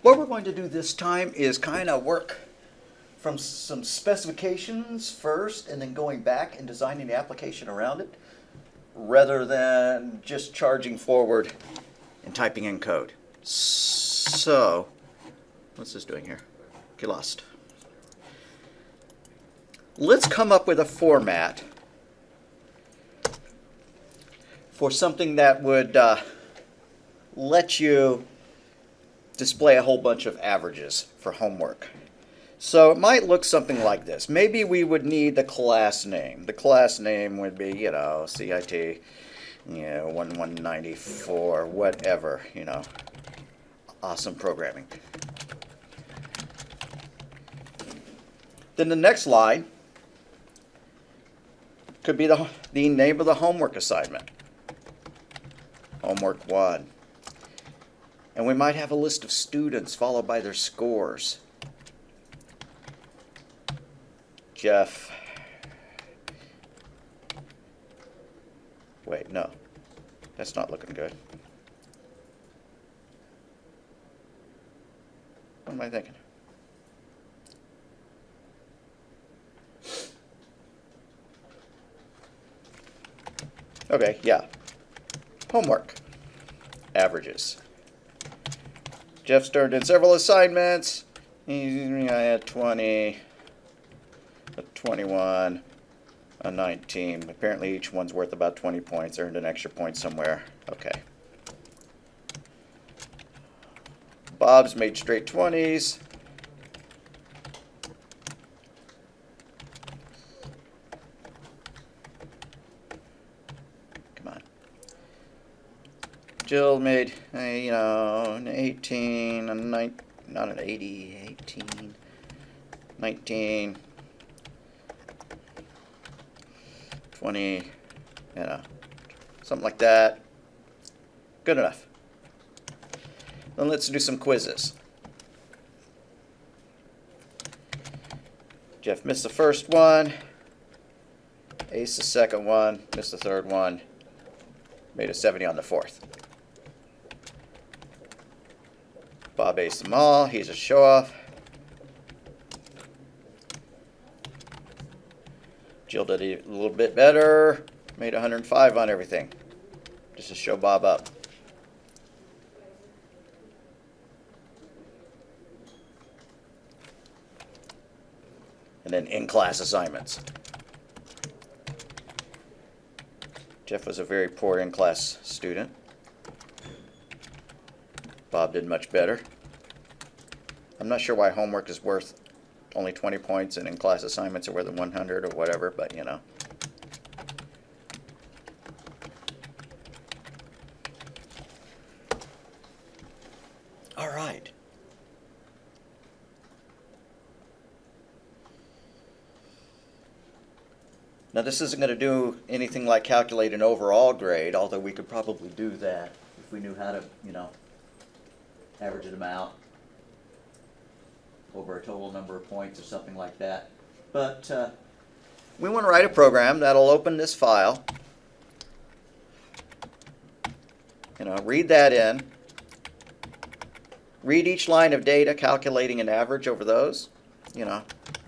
What we're going to do this time is kind of work from some specifications first and then going back and designing the application around it rather than just charging forward and typing in code. So, what's this doing here? Get lost. Let's come up with a format for something that would let you display a whole bunch of averages for homework. So it might look something like this. Maybe we would need the class name. The class name would be, CIT, 1194, whatever, awesome programming. Then the next line could be the name of the homework assignment. Homework 1. And we might have a list of students followed by their scores. Jeff. Wait, no. That's not looking good. What am I thinking? Okay, yeah. Homework. Averages. Jeff's turned in several assignments. I had 20, a 21, a 19. Apparently each one's worth about 20 points. Earned an extra point somewhere. Okay. Bob's made straight 20s. Come on. Jill made, an 18, a 9, not an 80, 18, 19, 20, something like that. Good enough. Then let's do some quizzes. Jeff missed the first one, aced the second one, missed the third one, made a 70 on the fourth. Bob aced them all. He's a show-off. Jill did a little bit better, made 105 on everything, just to show Bob up. And then in-class assignments. Jeff was a very poor in-class student. Bob did much better. I'm not sure why homework is worth only 20 points and in-class assignments are worth 100 or whatever, but All right. Now this isn't going to do anything like calculate an overall grade, although we could probably do that if we knew how to, average them out over a total number of points or something like that. But we want to write a program that'll open this file, read that in, read each line of data, calculating an average over those.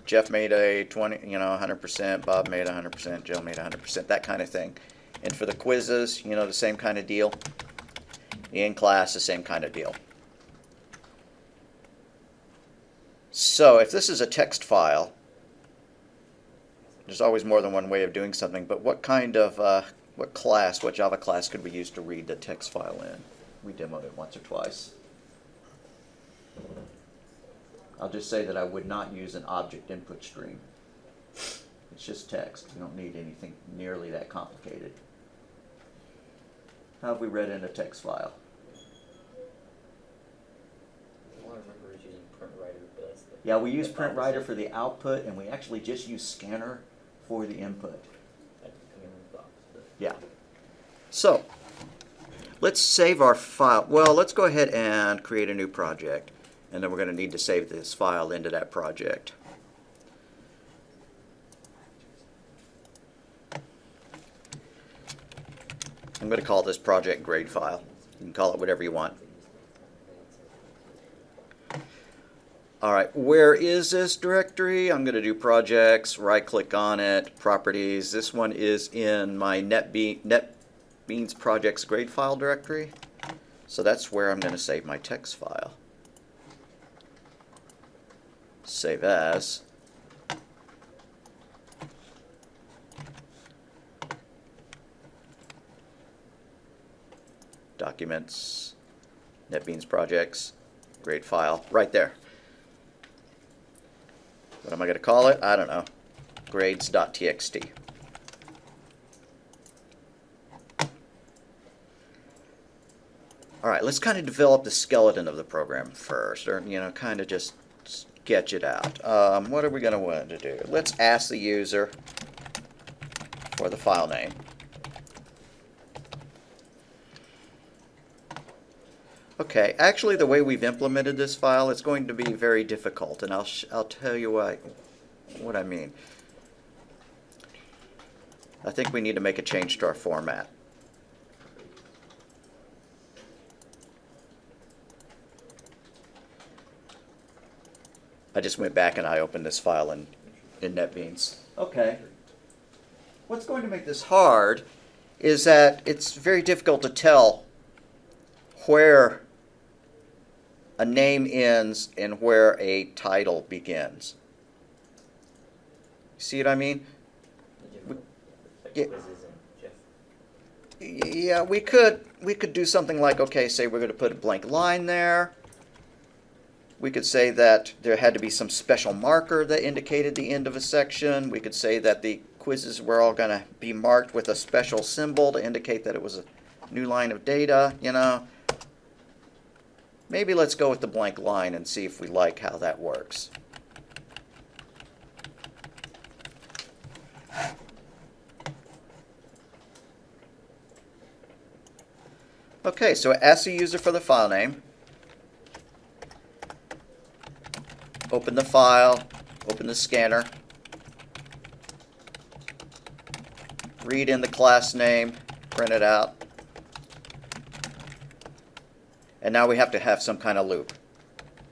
Jeff made a 100%, Bob made 100%, Jill made 100%, that kind of thing. And for the quizzes, the same kind of deal. In class, the same kind of deal. So if this is a text file, there's always more than one way of doing something, but what kind of, what Java class could we use to read the text file in? We demoed it once or twice. I'll just say that I would not use an object input stream. It's just text. You don't need anything nearly that complicated. How have we read in a text file? All I remember is using print writer. Yeah, we use print writer for the output, and we actually just use scanner for the input. Yeah. So, let's save our file. Well, let's go ahead and create a new project. And then we're going to need to save this file into that project. I'm going to call this project grade file. You can call it whatever you want. All right, where is this directory? I'm going to do projects, right-click on it, properties. This one is in my NetBeans projects grade file directory. So that's where I'm going to save my text file. Save as. Documents, NetBeans projects, grade file, right there. What am I going to call it? I don't know. Grades.txt. All right, let's kind of develop the skeleton of the program first, or kind of just sketch it out. What are we going to want to do? Let's ask the user for the file name. Okay, actually the way we've implemented this file, it's going to be very difficult, and I'll tell you what I mean. I think we need to make a change to our format. I just went back and I opened this file in NetBeans. Okay. What's going to make this hard is that it's very difficult to tell where a name ends and where a title begins. See what I mean? Yeah, we could do something like, okay, say we're going to put a blank line there. We could say that there had to be some special marker that indicated the end of a section. We could say that the quizzes were all going to be marked with a special symbol to indicate that it was a new line of data, Maybe let's go with the blank line and see if we like how that works. Okay, so ask the user for the file name. Open the file, open the scanner. Read in the class name, print it out. And now we have to have some kind of loop.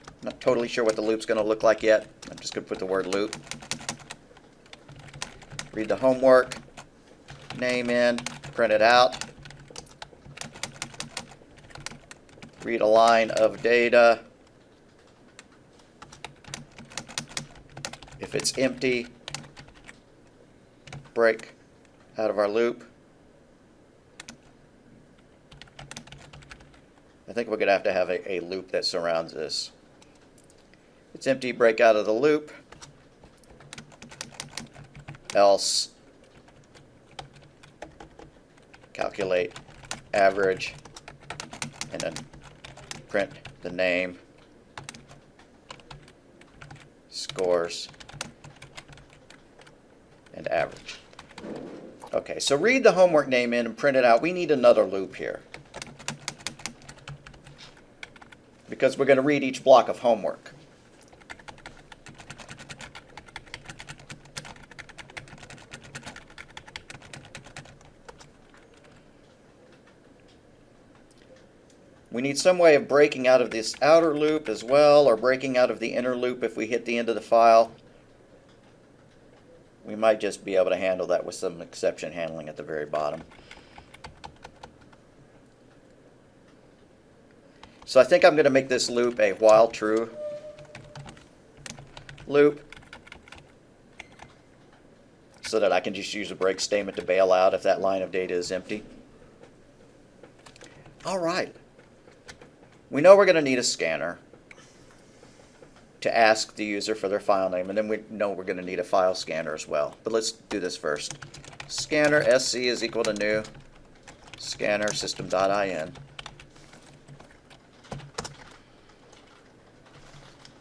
I'm not totally sure what the loop's going to look like yet. I'm just going to put the word loop. Read the homework, name in, print it out. Read a line of data. If it's empty, break out of our loop. I think we're going to have a loop that surrounds this. If it's empty, break out of the loop. Else, calculate average, and then print the name, scores, and average. Okay, so read the homework name in and print it out. We need another loop here, because we're going to read each block of homework. We need some way of breaking out of this outer loop as well, or breaking out of the inner loop if we hit the end of the file. We might just be able to handle that with some exception handling at the very bottom. So I think I'm going to make this loop a while true loop, so that I can just use a break statement to bail out if that line of data is empty. All right. We know we're going to need a scanner to ask the user for their file name, and then we know we're going to need a file scanner as well. But let's do this first. Scanner sc is equal to new scanner system.in.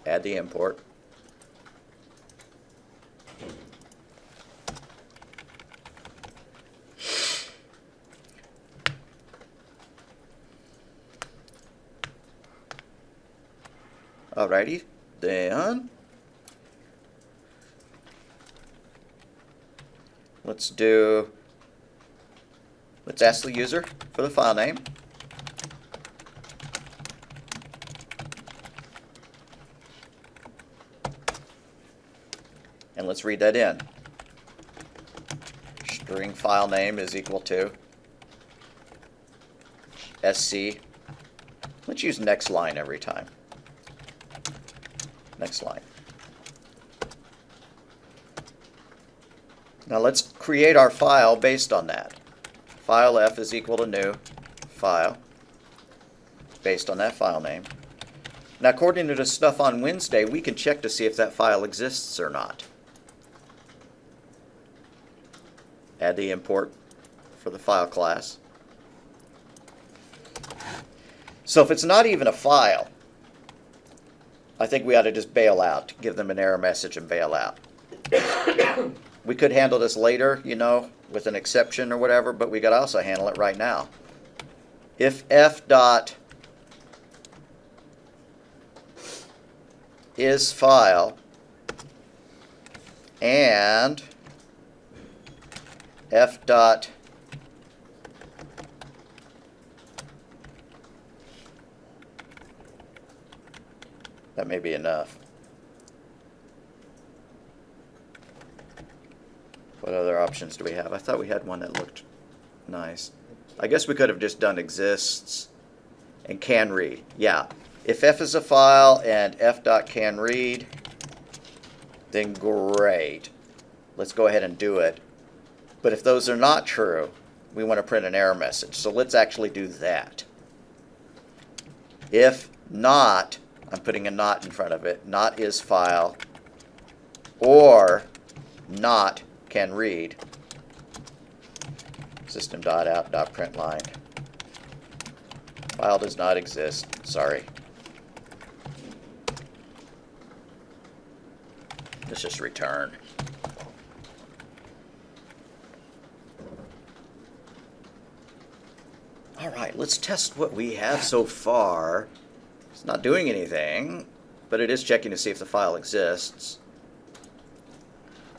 Add the import. Alrighty, then let's ask the user for the file name. And let's read that in. String file name is equal to SC. Let's use next line every time. Next line. Now let's create our file based on that. File F is equal to new file based on that file name. Now according to the stuff on Wednesday, we can check to see if that file exists or not. Add the import for the file class. So if it's not even a file, I think we ought to just bail out, give them an error message and bail out. We could handle this later, you know, with an exception or whatever, but we could also handle it right now. If f dot is file and f dot that may be enough. What other options do we have? I thought we had one that looked nice. I guess we could have just done exists and can read. Yeah. If f is a file and f dot can read, then great. Let's go ahead and do it. But if those are not true, we want to print an error message. So let's actually do that. If not, I'm putting a not in front of it, not is file, or not can read, system.out.println. File does not exist, sorry. Let's just return. All right, let's test what we have so far. It's not doing anything, but it is checking to see if the file exists.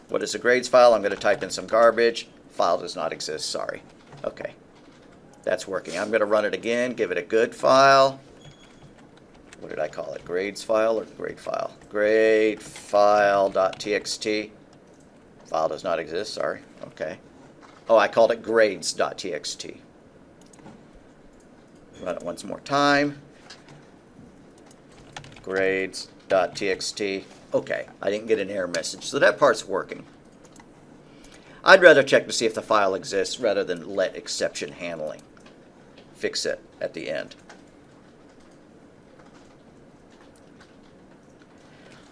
What is the grades file? I'm going to type in some garbage. File does not exist, sorry. Okay, that's working. I'm going to run it again, give it a good file. What did I call it? Grades file or grade file? Grade file.txt. File does not exist, sorry. Okay. Oh, I called it grades.txt. Run it once more time. Grades.txt. Okay, I didn't get an error message, so that part's working. I'd rather check to see if the file exists rather than let exception handling fix it at the end.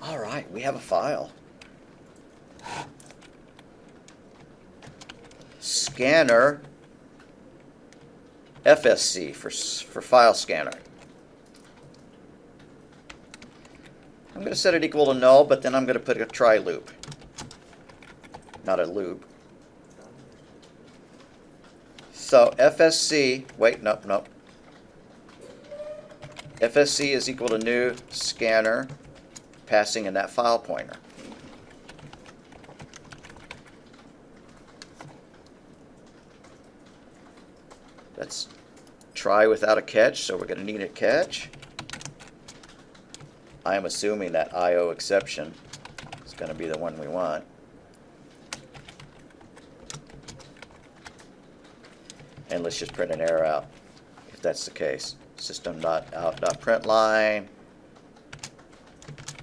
All right, we have a file. Scanner FSC for file scanner. I'm going to set it equal to null, but then I'm going to put a try loop, not a loop. So FSC, wait, nope. FSC is equal to new scanner, passing in that file pointer. Let's try without a catch, so we're going to need a catch. I am assuming that IO exception is going to be the one we want. And let's just print an error out if that's the case. System.out.println,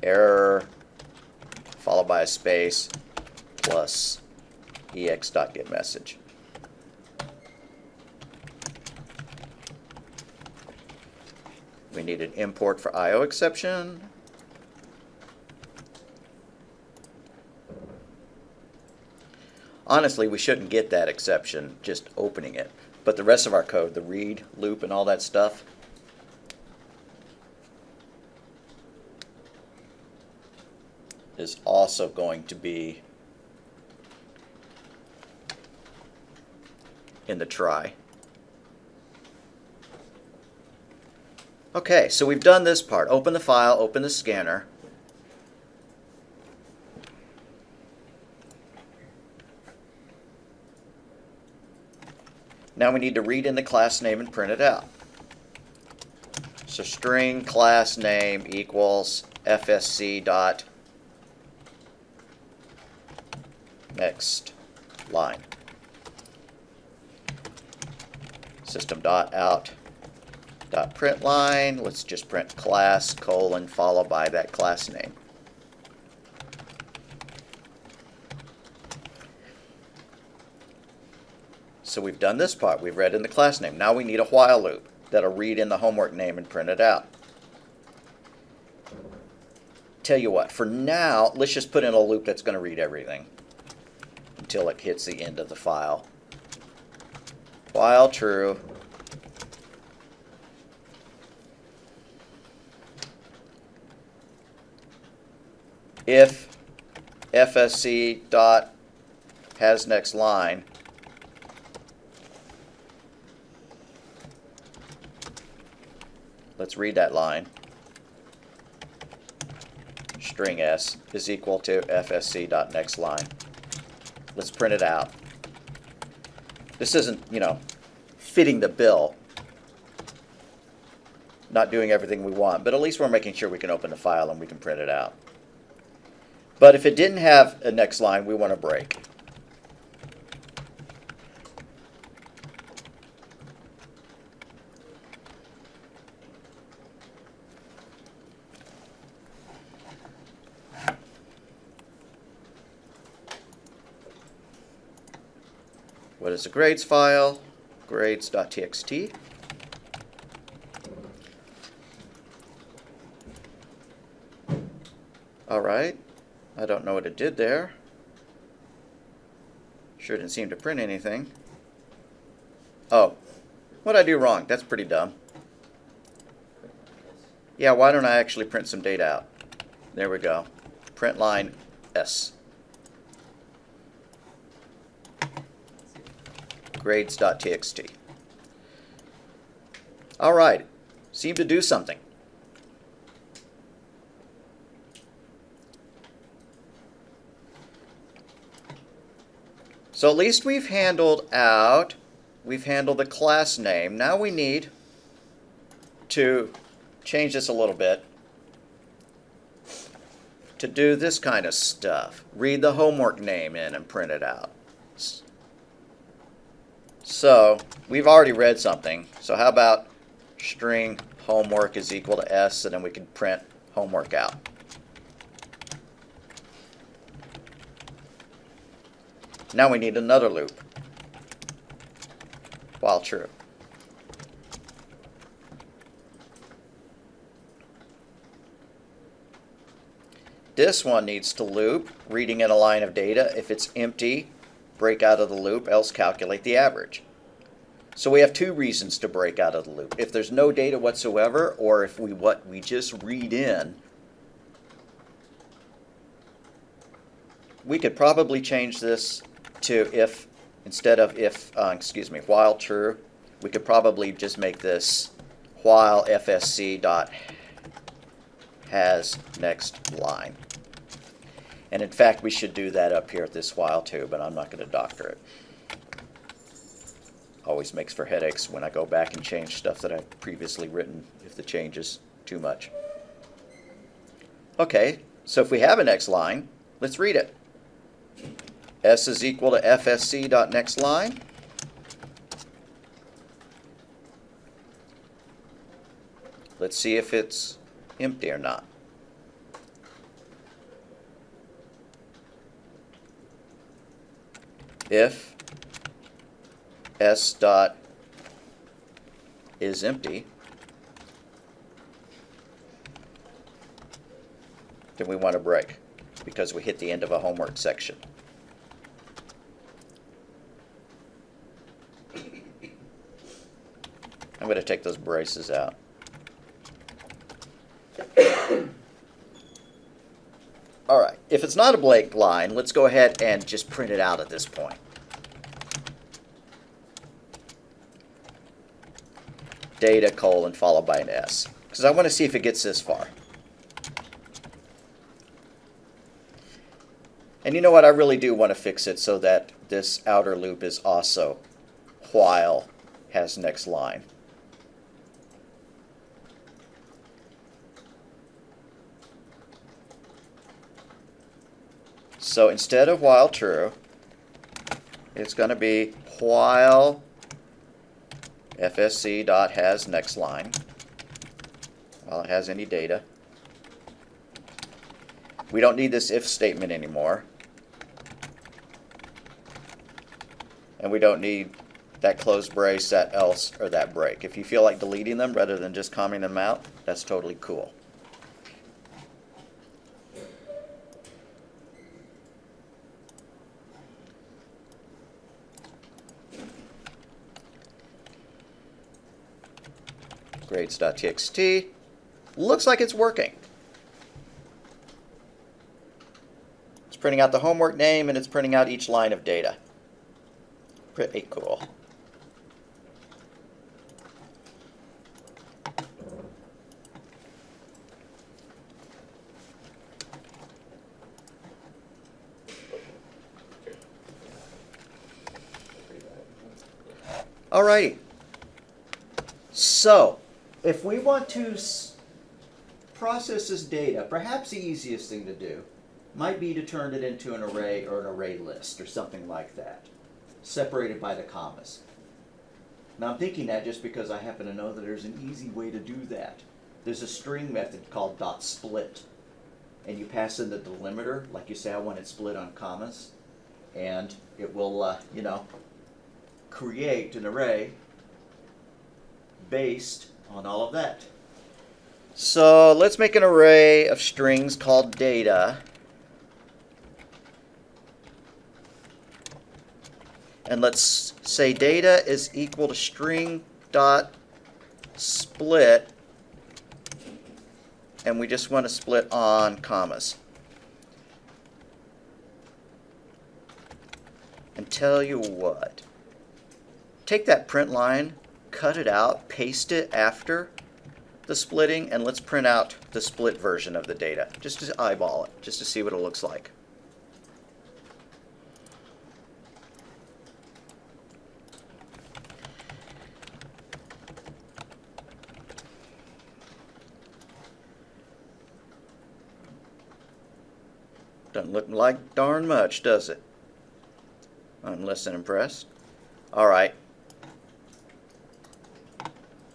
error, followed by a space, plus ex.getMessage. We need an import for IO exception. Honestly, we shouldn't get that exception just opening it. But the rest of our code, the read, loop, and all that stuff, is also going to be in the try. Okay, so we've done this part. Open the file, open the scanner. Now we need to read in the class name and print it out. So string class name equals FSC dot next line. System.out.println, let's just print class, colon, followed by that class name. So we've done this part. We've read in the class name. Now we need a while loop that'll read in the homework name and print it out. Tell you what, for now, let's just put in a loop that's going to read everything until it hits the end of the file. While true, if fsc dot has next line, let's read that line. String s is equal to fsc dot next line. Let's print it out. This isn't, fitting the bill. Not doing everything we want, but at least we're making sure we can open the file and we can print it out. But if it didn't have a next line, we want to break. What is the grades file? Grades.txt. All right. I don't know what it did there. Sure didn't seem to print anything. Oh, what did I do wrong? That's pretty dumb. Yeah, why don't I actually print some data out? There we go. Print line S. Grades.txt. All right, seemed to do something. So at least we've handled the class name. Now we need to change this a little bit to do this kind of stuff. Read the homework name in and print it out. So we've already read something. So how about string homework is equal to s, and then we can print homework out. Now we need another loop while true. This one needs to loop, reading in a line of data. If it's empty, break out of the loop, else calculate the average. So we have two reasons to break out of the loop. If there's no data whatsoever, or if what we just read in, we could probably change this to if, instead of while true, we could probably just make this while fsc dot has next line. And in fact, we should do that up here at this while too, but I'm not going to doctor it. Always makes for headaches when I go back and change stuff that I've previously written if the change is too much. Okay, so if we have a next line, let's read it. S is equal to fsc dot next line. Let's see if it's empty or not. If s dot is empty, then we want to break because we hit the end of a homework section. I'm going to take those braces out. All right, if it's not a blank line, let's go ahead and just print it out at this point. Data colon followed by an S, because I want to see if it gets this far. And you know what? I really do want to fix it so that this outer loop is also while has next line. So instead of while true, it's going to be while fsc dot has next line, while it has any data. We don't need this if statement anymore. And we don't need that close brace, that else, or that break. If you feel like deleting them rather than just commenting them out, that's totally cool. Grades.txt. Looks like it's working. It's printing out the homework name and it's printing out each line of data. Pretty cool. Alrighty. So, if we want to process this data, perhaps the easiest thing to do might be to turn it into an array or an array list or something like that, separated by the commas. Now I'm thinking that just because I happen to know that there's an easy way to do that. There's a string method called .split, and you pass in the delimiter, like you say I want it split on commas, and it will, create an array based on all of that. So let's make an array of strings called data. And let's say data is equal to string dot split, and we just want to split on commas. And tell you what, take that print line, cut it out, paste it after the splitting, and let's print out the split version of the data, just to eyeball it, just to see what it looks like. Doesn't look like darn much, does it? I'm less than impressed. Alright.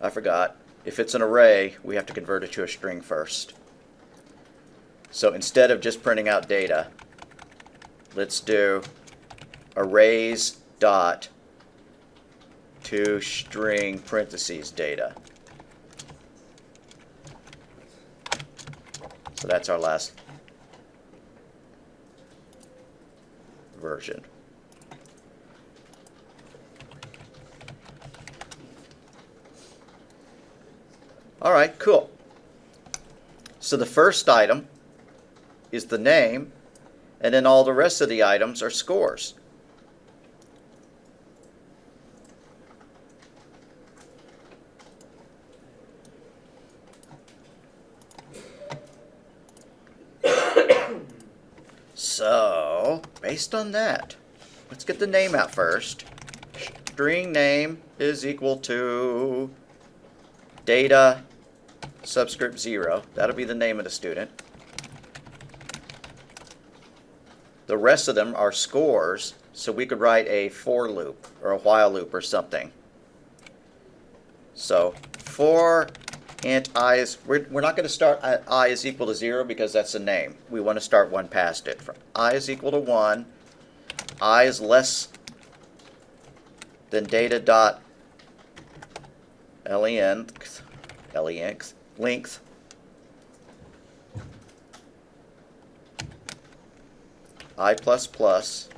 I forgot. If it's an array, we have to convert it to a string first. So instead of just printing out data, let's do arrays dot to string parentheses data. So that's our last version. All right, cool. So the first item is the name, and then all the rest of the items are scores. So, based on that, let's get the name out first. String name is equal to data subscript 0. That'll be the name of the student. The rest of them are scores, so we could write a for loop or a while loop or something. So for int I is, we're not going to start at I is equal to 0 because that's a name. We want to start one past it. For I is equal to 1, I is less than data dot length, I plus plus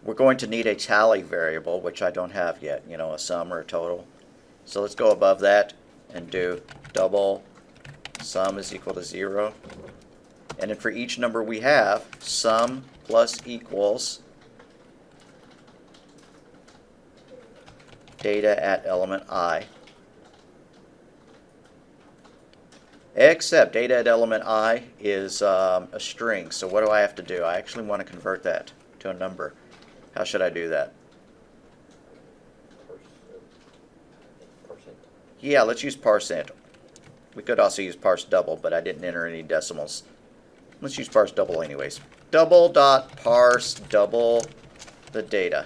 we're going to need a tally variable, which I don't have yet, a sum or a total. So let's go above that and do double sum is equal to 0. And then for each number we have, sum plus equals data at element I. Except data at element I is a string. So what do I have to do? I actually want to convert that to a number. How should I do that? Yeah, let's use parse int. We could also use parse double, but I didn't enter any decimals. Let's use parse double anyways. Double dot parse double the data.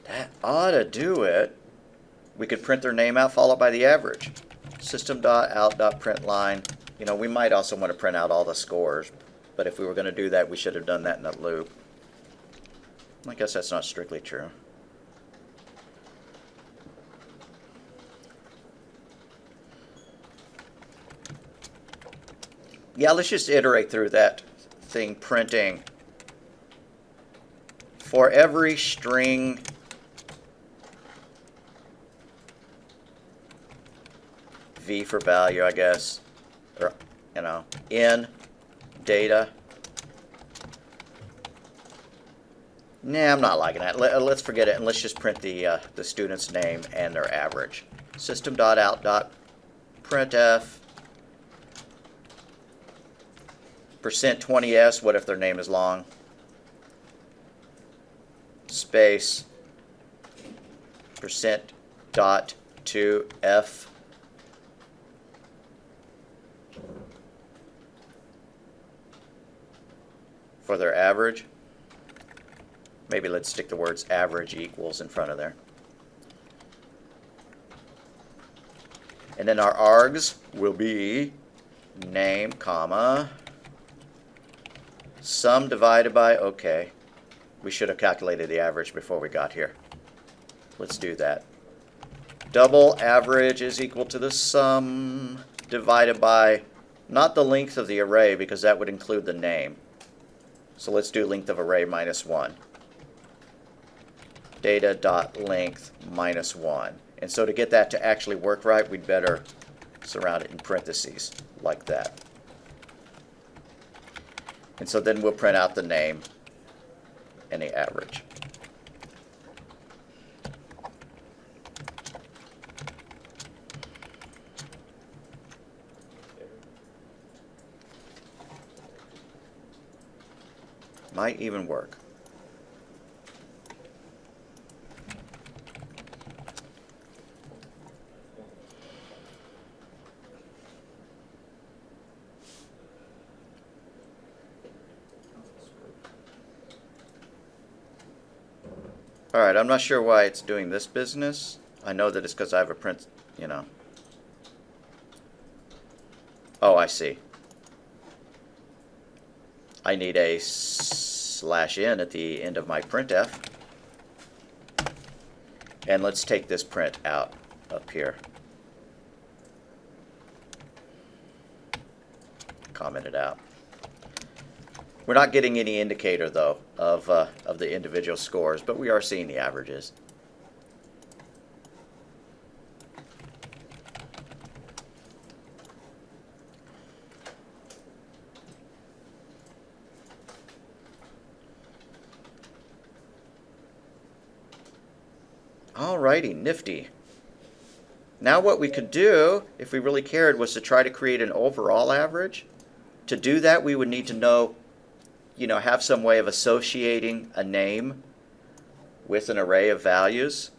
That ought to do it. We could print their name out followed by the average. System.out.println. You know, we might also want to print out all the scores, but if we were going to do that, we should have done that in a loop. I guess that's not strictly true. Yeah, let's just iterate through that thing printing for every string V for value, I guess, or, you know, in data. Nah, I'm not liking that. Let's forget it, and let's just print the student's name and their average. System.out.printf %20s, what if their name is long? Space %.2f for their average. Maybe let's stick the words average equals in front of there. And then our args will be name, comma, sum divided by, okay. We should have calculated the average before we got here. Let's do that. Double average is equal to the sum divided by, not the length of the array, because that would include the name. So let's do length of array minus 1. Data.length minus 1. And so to get that to actually work right, we'd better surround it in parentheses, like that. And so then we'll print out the name and the average. Might even work. Alright, I'm not sure why it's doing this business. I know that it's because I have a print, you know. Oh, I see. I need a /n at the end of my printf. And let's take this print out up here. Comment it out. We're not getting any indicator, though, of the individual scores, but we are seeing the averages. Alrighty, nifty. Now what we could do, if we really cared, was to try to create an overall average. To do that, we would need to know, you know, have some way of associating a name with an array of values.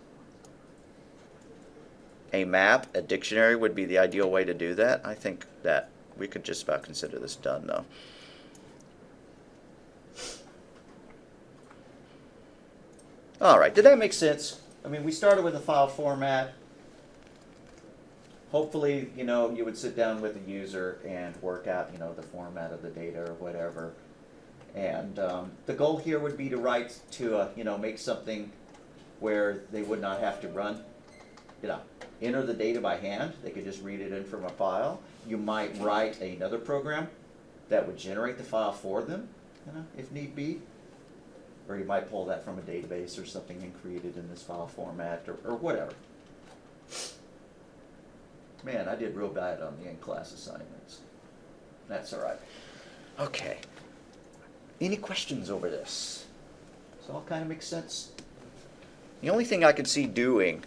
A map, a dictionary would be the ideal way to do that. I think that we could just about consider this done, though. Alright, did that make sense? I mean, we started with a file format. Hopefully, you know, you would sit down with the user and work out, you know, the format of the data or whatever. And the goal here would be to write to, you know, make something where they would not have to run, you know, enter the data by hand. They could just read it in from a file. You might write another program that would generate the file for them, you know, if need be. Or you might pull that from a database or something and create it in this file format or whatever. Man, I did real bad on the in-class assignments. That's all right. Okay. Any questions over this? Does it all kind of make sense? The only thing I could see doing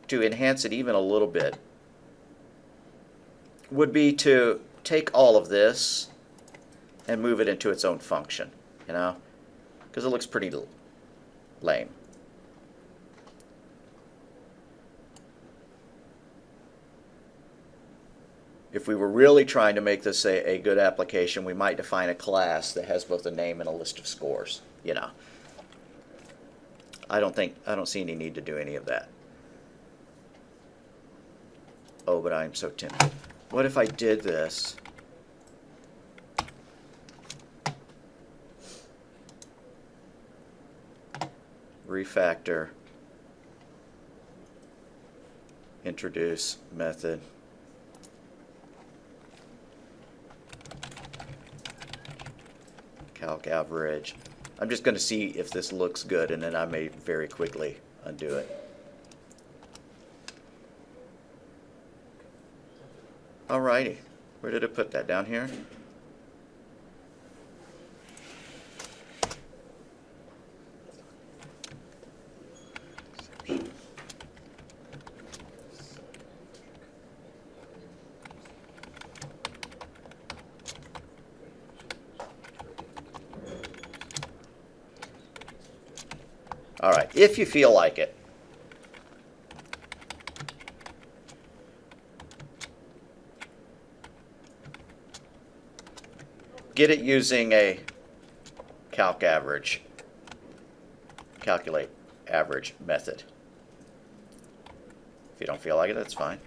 to enhance it even a little bit would be to take all of this and move it into its own function, you know? Because it looks pretty lame. If we were really trying to make this a good application, we might define a class that has both a name and a list of scores, you know. I don't see any need to do any of that. Oh, but I'm so tempted. What if I did this? Refactor, introduce method, calc average. I'm just going to see if this looks good, and then I may very quickly undo it. Alrighty, where did it put that? Down here? All right, if you feel like it. Get it using a calc average, calculate average method. If you don't feel like it, that's fine.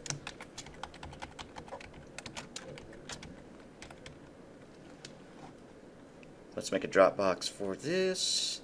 Let's make a Dropbox for this.